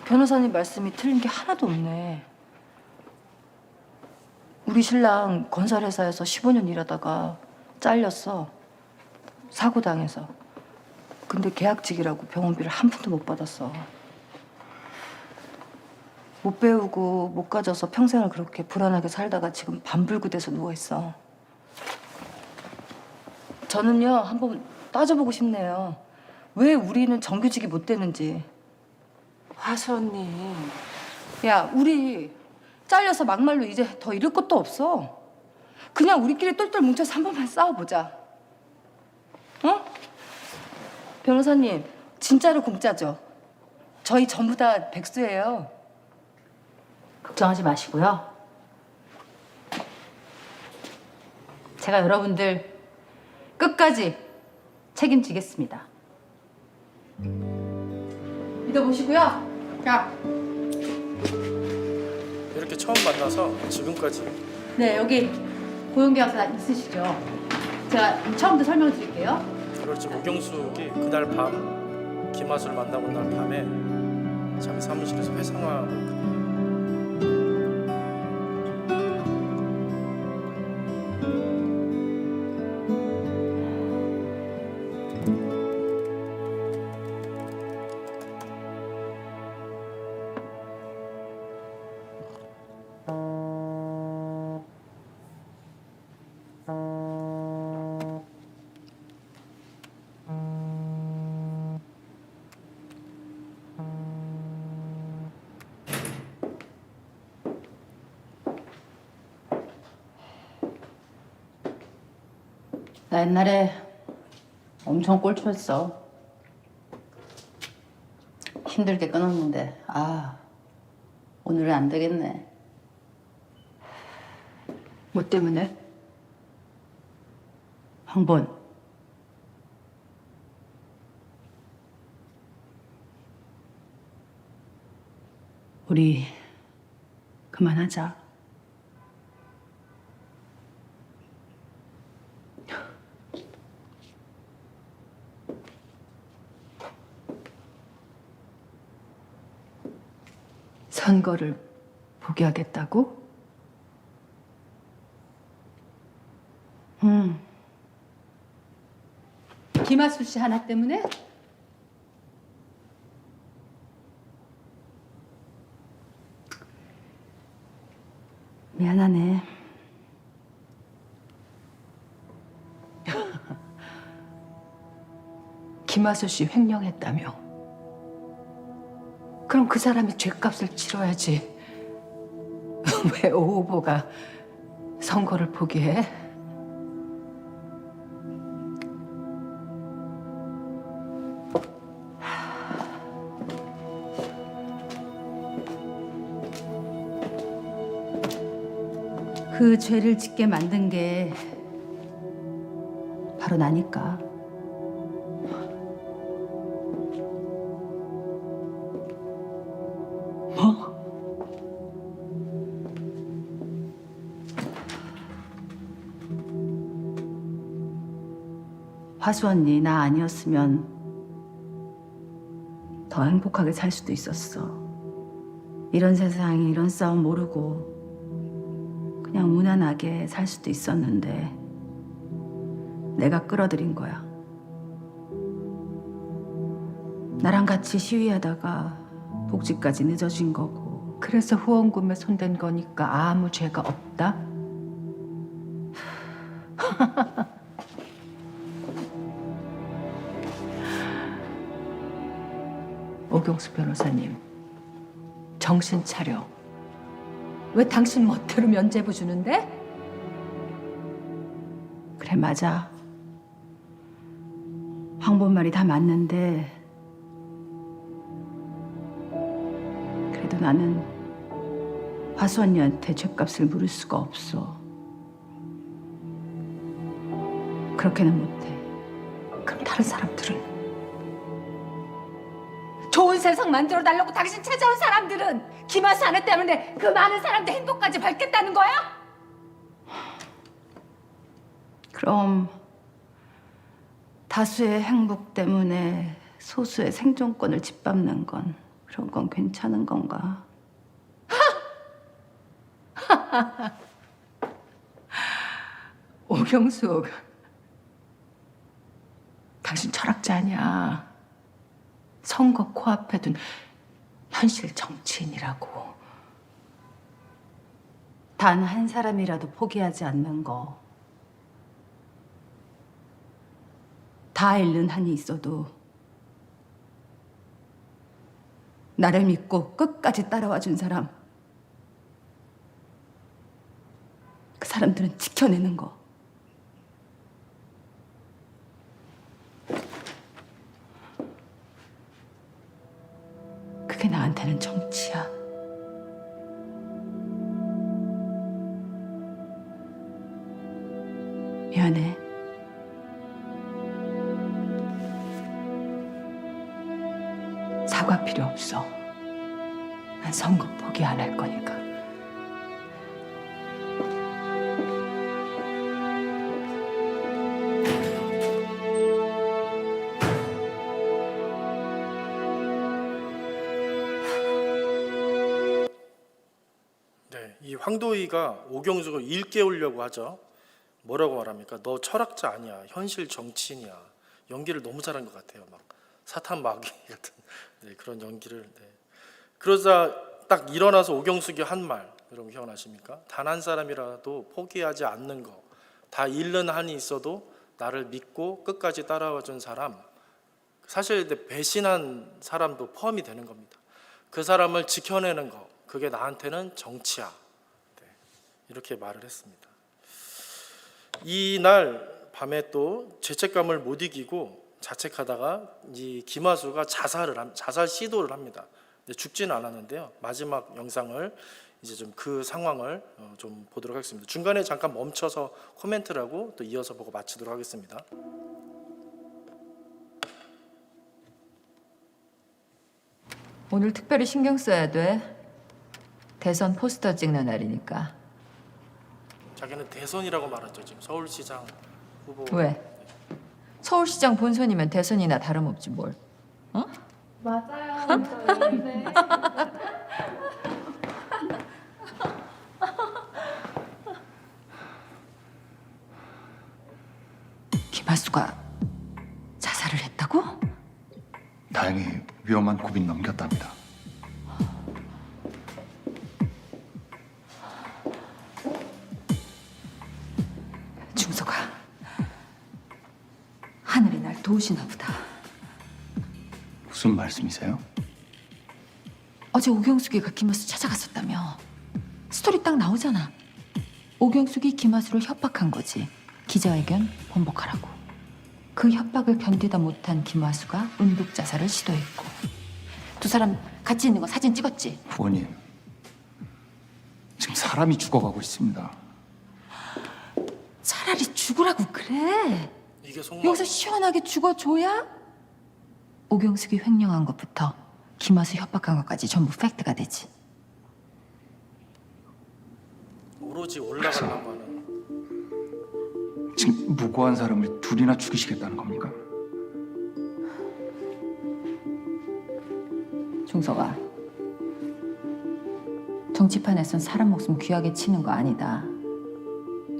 변호사님 말씀이 틀린 게 하나도 없네. 우리 신랑 건설회사에서 15년 일하다가 잘렸어. 사고 당해서. 근데 계약직이라고 병원비를 한 푼도 못 받았어. 못 배우고 못 가져서 평생을 그렇게 불안하게 살다가 지금 반불구돼서 누워있어. 저는요, 한번 따져보고 싶네요. 왜 우리는 정규직이 못 되는지. 화수 언니. 야, 우리 잘려서 막말로 이제 더 잃을 것도 없어. 그냥 우리끼리 똘똘 뭉쳐서 한 번만 싸워보자. 어? 변호사님, 진짜로 공짜죠? 저희 전부 다 백수예요. 걱정하지 마시고요. 제가 여러분들 끝까지 책임지겠습니다. 믿어보시고요. 자, 이렇게 처음 만나서 지금까지 네, 여기 고용계약서 있으시죠? 제가 처음부터 설명을 드릴게요. 그리고 지금 우경숙이 그날 밤 김하수를 만나고 난 밤에 자기 사무실에서 회상하고 있거든요. 나 옛날에 엄청 꼴초였어. 힘들게 끊었는데 오늘은 안 되겠네. 뭐 때문에? 황본. 우리 그만하자. 선거를 포기하겠다고? 김하수 씨 하나 때문에? 미안하네. 김하수 씨 횡령했다며. 그럼 그 사람이 죗값을 치러야지. 왜 오 후보가 선거를 포기해? 그 죄를 짓게 만든 게 바로 나니까. 화수 언니 나 아니었으면 더 행복하게 살 수도 있었어. 이런 세상에 이런 싸움 모르고 그냥 무난하게 살 수도 있었는데 내가 끌어들인 거야. 나랑 같이 시위하다가 복직까지 늦어진 거고. 그래서 후원금에 손댄 거니까 아무 죄가 없다? 오경수 변호사님, 정신 차려. 왜 당신 멋대로 면죄부 주는데? 그래 맞아. 황본 말이 다 맞는데 그래도 나는 화수 언니한테 죗값을 물을 수가 없어. 그렇게는 못해. 그럼 다른 사람들은? 좋은 세상 만들어 달라고 당신 찾아온 사람들은 김하수 아내 때문에 그 많은 사람들 행복까지 밟겠다는 거야? 그럼 다수의 행복 때문에 소수의 생존권을 짓밟는 건 그런 건 괜찮은 건가? 오경숙, 당신 철학자 아니야. 선거 코앞에 둔 현실 정치인이라고. 단 한 사람이라도 포기하지 않는 거. 다 잃는 한이 있어도 나를 믿고 끝까지 따라와 준 사람. 그 사람들은 지켜내는 거. 그게 나한테는 정치야. 미안해. 사과 필요 없어. 난 선거 포기 안 할 거니까. 황도희가 오경숙을 일깨우려고 하죠. 뭐라고 말합니까? 너 철학자 아니야. 현실 정치인이야. 연기를 너무 잘한 것 같아요. 막 사탄 마귀 같은 그런 연기를. 그러자 딱 일어나서 오경숙이 한 말, 여러분 기억나십니까? 단 한 사람이라도 포기하지 않는 거. 다 잃는 한이 있어도 나를 믿고 끝까지 따라와준 사람. 사실 배신한 사람도 포함이 되는 겁니다. 그 사람을 지켜내는 거, 그게 나한테는 정치야. 이렇게 말을 했습니다. 이날 밤에 또 죄책감을 못 이기고 자책하다가 이 김하수가 자살 시도를 합니다. 근데 죽지는 않았는데요. 마지막 영상을 이제 좀 그 상황을 좀 보도록 하겠습니다. 중간에 잠깐 멈춰서 코멘트를 하고 또 이어서 보고 마치도록 하겠습니다. 오늘 특별히 신경 써야 돼. 대선 포스터 찍는 날이니까. 자기는 대선이라고 말했죠. 지금 서울시장 후보. 왜? 서울시장 본선이면 대선이나 다름없지 뭘. 어? 김하수가 자살을 했다고? 다행히 위험한 고비는 넘겼답니다. 중서가 하늘이 날 도우시나 보다. 무슨 말씀이세요? 어제 오경숙이가 김하수 찾아갔었다며. 스토리 딱 나오잖아. 오경숙이 김하수를 협박한 거지. 기자회견 번복하라고. 그 협박을 견디다 못한 김하수가 은북 자살을 시도했고, 두 사람 같이 있는 거 사진 찍었지. 부모님, 지금 사람이 죽어가고 있습니다. 차라리 죽으라고 그래. 이게 속마. 여기서 시원하게 죽어줘야 오경숙이 횡령한 것부터 김하수 협박한 것까지 전부 팩트가 되지. 오로지 올라가려고 하는. 지금 무고한 사람을 둘이나 죽이시겠다는 겁니까? 중서가, 정치판에선 사람 목숨 귀하게 치는 거 아니다.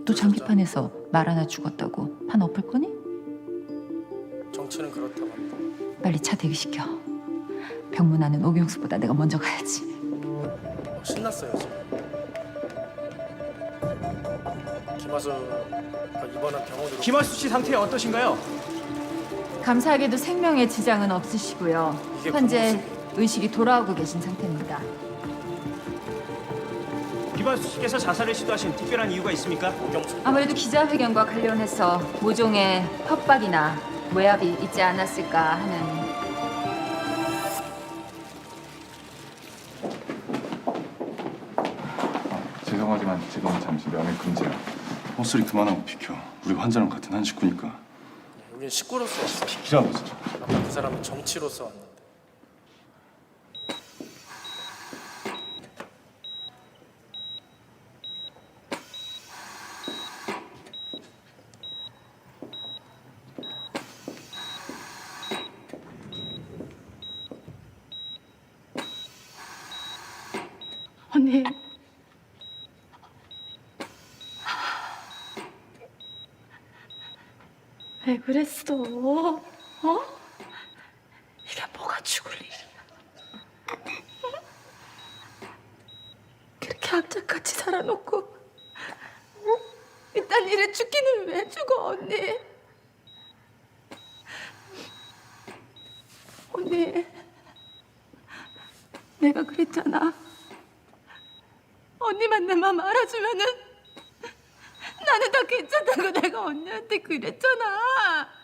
또 장기판에서 말 하나 죽었다고 판 엎을 거니? 정치는 그렇다고 합니다. 빨리 차 대기시켜. 병문안은 오경숙보다 내가 먼저 가야지. 신났어요 지금. 김하수가 입원한 병원으로. 김하수 씨 상태 어떠신가요? 감사하게도 생명에 지장은 없으시고요. 이게 현재 의식이 돌아오고 계신 상태입니다. 김하수 씨께서 자살을 시도하신 특별한 이유가 있습니까? 오경숙. 아무래도 기자회견과 관련해서 모종의 협박이나 외압이 있지 않았을까 하는. 죄송하지만 지금은 잠시 면회 금지야. 헛소리 그만하고 비켜. 우리 환자랑 같은 한 식구니까. 여긴 식구로서 왔어. 비키라고 진짜. 아까 그 사람은 정치로서 왔는데. 언니. 왜 그랬어? 어? 이게 뭐가 죽을 일이야? 그렇게 악착같이 살아놓고 이딴 일에 죽기는 왜 죽어, 언니? 언니, 내가 그랬잖아. 언니만 내 마음 알아주면은 나는 다 괜찮다고 내가 언니한테 그랬잖아.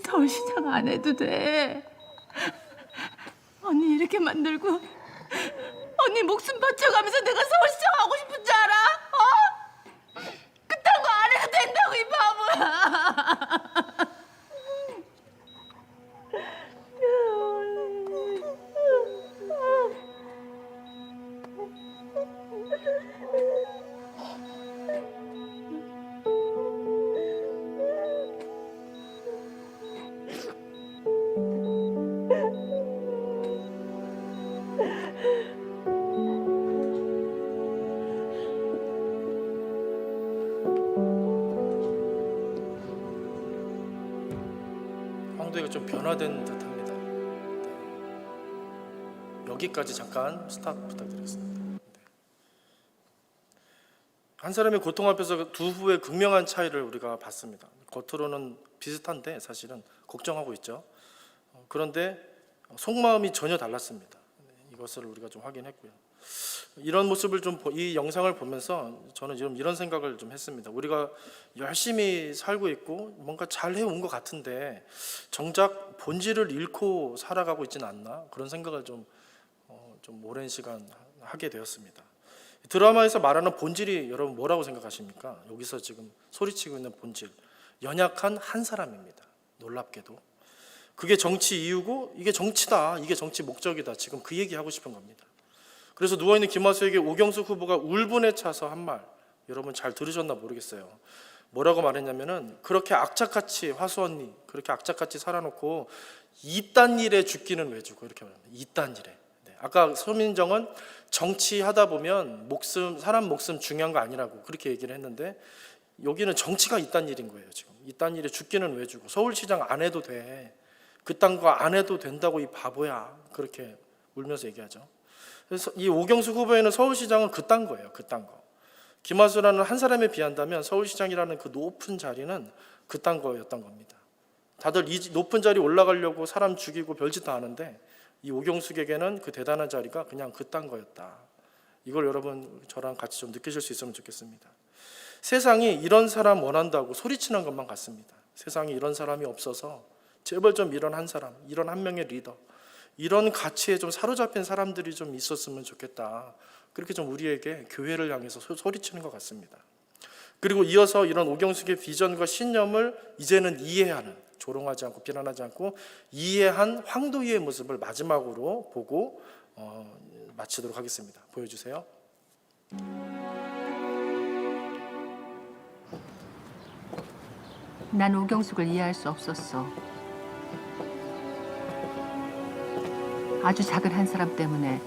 서울시장 안 해도 돼. 언니 이렇게 만들고 언니 목숨 바쳐가면서 내가 서울시장 하고 싶은 줄 알아? 어? 그딴 거 안 해도 된다고 이 바보야. 황도희가 좀 변화된 듯합니다. 네. 여기까지 잠깐 스탑 부탁드리겠습니다. 네. 한 사람의 고통 앞에서 두 후의 극명한 차이를 우리가 봤습니다. 겉으로는 비슷한데 사실은 걱정하고 있죠. 그런데 속마음이 전혀 달랐습니다. 이것을 우리가 좀 확인했고요. 이런 모습을 이 영상을 보면서 저는 지금 이런 생각을 좀 했습니다. 우리가 열심히 살고 있고 뭔가 잘 해온 것 같은데 정작 본질을 잃고 살아가고 있지는 않나 그런 생각을 좀 오랜 시간 하게 되었습니다. 드라마에서 말하는 본질이 여러분 뭐라고 생각하십니까? 여기서 지금 소리치고 있는 본질, 연약한 한 사람입니다. 놀랍게도 그게 정치 이유고 이게 정치다, 이게 정치 목적이다. 지금 그 얘기하고 싶은 겁니다. 그래서 누워있는 김하수에게 오경수 후보가 울분에 차서 한 말, 여러분 잘 들으셨나 모르겠어요. 뭐라고 말했냐면은 그렇게 악착같이 화수 언니 그렇게 악착같이 살아놓고 이딴 일에 죽기는 왜 죽어, 이렇게 말합니다. 이딴 일에. 네. 아까 서민정은 정치하다 보면 사람 목숨 중요한 거 아니라고 그렇게 얘기를 했는데 여기는 정치가 이딴 일인 거예요. 지금 이딴 일에 죽기는 왜 죽어, 서울시장 안 해도 돼, 그딴 거 안 해도 된다고 이 바보야, 그렇게 울면서 얘기하죠. 그래서 이 오경수 후보에는 서울시장은 그딴 거예요. 그딴 거. 김하수라는 한 사람에 비한다면 서울시장이라는 그 높은 자리는 그딴 거였던 겁니다. 다들 이 높은 자리 올라가려고 사람 죽이고 별짓 다 하는데 이 오경수에게는 그 대단한 자리가 그냥 그딴 거였다. 이걸 여러분 저랑 같이 좀 느끼실 수 있으면 좋겠습니다. 세상이 이런 사람 원한다고 소리치는 것만 같습니다. 세상에 이런 사람이 없어서 제발 좀 이런 한 사람, 이런 한 명의 리더, 이런 가치에 좀 사로잡힌 사람들이 좀 있었으면 좋겠다. 그렇게 좀 우리에게 교회를 향해서 소리치는 것 같습니다. 그리고 이어서 이런 오경숙의 비전과 신념을 이제는 이해하는, 조롱하지 않고 비난하지 않고 이해한 황도희의 모습을 마지막으로 보고 마치도록 하겠습니다. 보여주세요. 난 오경숙을 이해할 수 없었어. 아주 작은 한 사람 때문에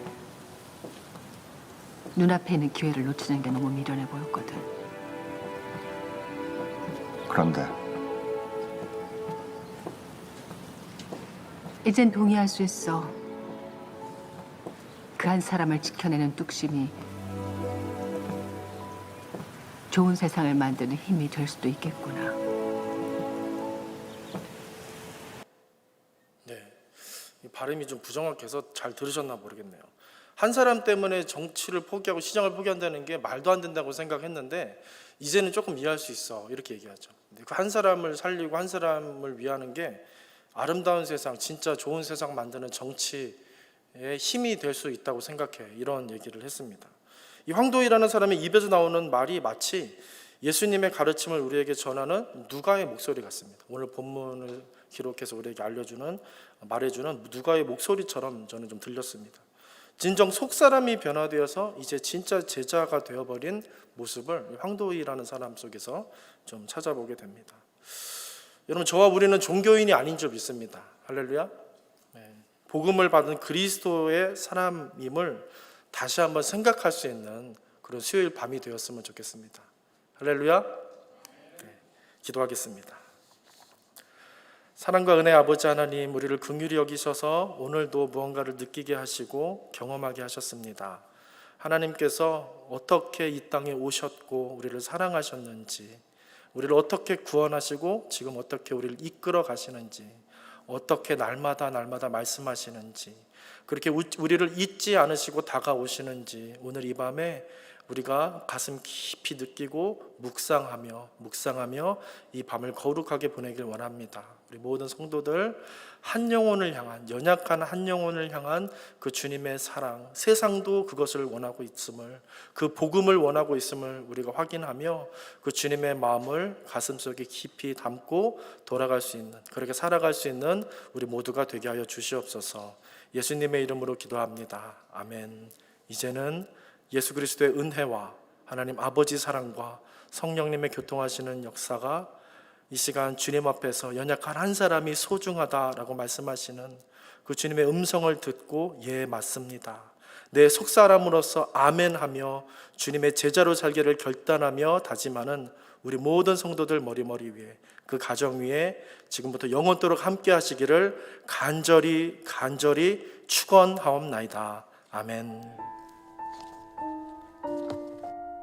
눈앞에 있는 기회를 놓치는 게 너무 미련해 보였거든. 그런데 이젠 동의할 수 있어. 그 한 사람을 지켜내는 뚝심이 좋은 세상을 만드는 힘이 될 수도 있겠구나. 네, 발음이 좀 부정확해서 잘 들으셨나 모르겠네요. 한 사람 때문에 정치를 포기하고 시장을 포기한다는 게 말도 안 된다고 생각했는데 이제는 조금 이해할 수 있어, 이렇게 얘기하죠. 그 한 사람을 살리고 한 사람을 위하는 게 아름다운 세상, 진짜 좋은 세상 만드는 정치의 힘이 될 수 있다고 생각해, 이런 얘기를 했습니다. 이 황도희라는 사람의 입에서 나오는 말이 마치 예수님의 가르침을 우리에게 전하는 누가의 목소리 같습니다. 오늘 본문을 기록해서 우리에게 말해주는 누가의 목소리처럼 저는 좀 들렸습니다. 진정 속사람이 변화되어서 이제 진짜 제자가 되어버린 모습을 황도희라는 사람 속에서 좀 찾아보게 됩니다. 여러분, 저와 우리는 종교인이 아닌 줄 믿습니다. 할렐루야. 네. 복음을 받은 그리스도의 사람임을 다시 한번 생각할 수 있는 그런 수요일 밤이 되었으면 좋겠습니다. 할렐루야. 네. 기도하겠습니다. 사랑과 은혜 아버지 하나님, 우리를 긍휼히 여기셔서 오늘도 무언가를 느끼게 하시고 경험하게 하셨습니다. 하나님께서 어떻게 이 땅에 오셨고 우리를 사랑하셨는지, 우리를 어떻게 구원하시고 지금 어떻게 우리를 이끌어 가시는지, 어떻게 날마다 말씀하시는지, 그렇게 우리를 잊지 않으시고 다가오시는지 오늘 이 밤에 우리가 가슴 깊이 느끼고 묵상하며 이 밤을 거룩하게 보내길 원합니다. 우리 모든 성도들 한 영혼을 향한, 연약한 한 영혼을 향한 그 주님의 사랑, 세상도 그것을 원하고 있음을, 그 복음을 원하고 있음을 우리가 확인하며 그 주님의 마음을 가슴속에 깊이 담고 돌아갈 수 있는, 그렇게 살아갈 수 있는 우리 모두가 되게 하여 주시옵소서. 예수님의 이름으로 기도합니다. 아멘. 이제는 예수 그리스도의 은혜와 하나님 아버지 사랑과 성령님의 교통하시는 역사가 이 시간 주님 앞에서 연약한 한 사람이 소중하다라고 말씀하시는 그 주님의 음성을 듣고 예, 맞습니다, 내 속사람으로서 아멘하며 주님의 제자로 살기를 결단하며 다짐하는 우리 모든 성도들 머리머리 위에, 그 가정 위에 지금부터 영원토록 함께 하시기를 간절히 축원하옵나이다. 아멘.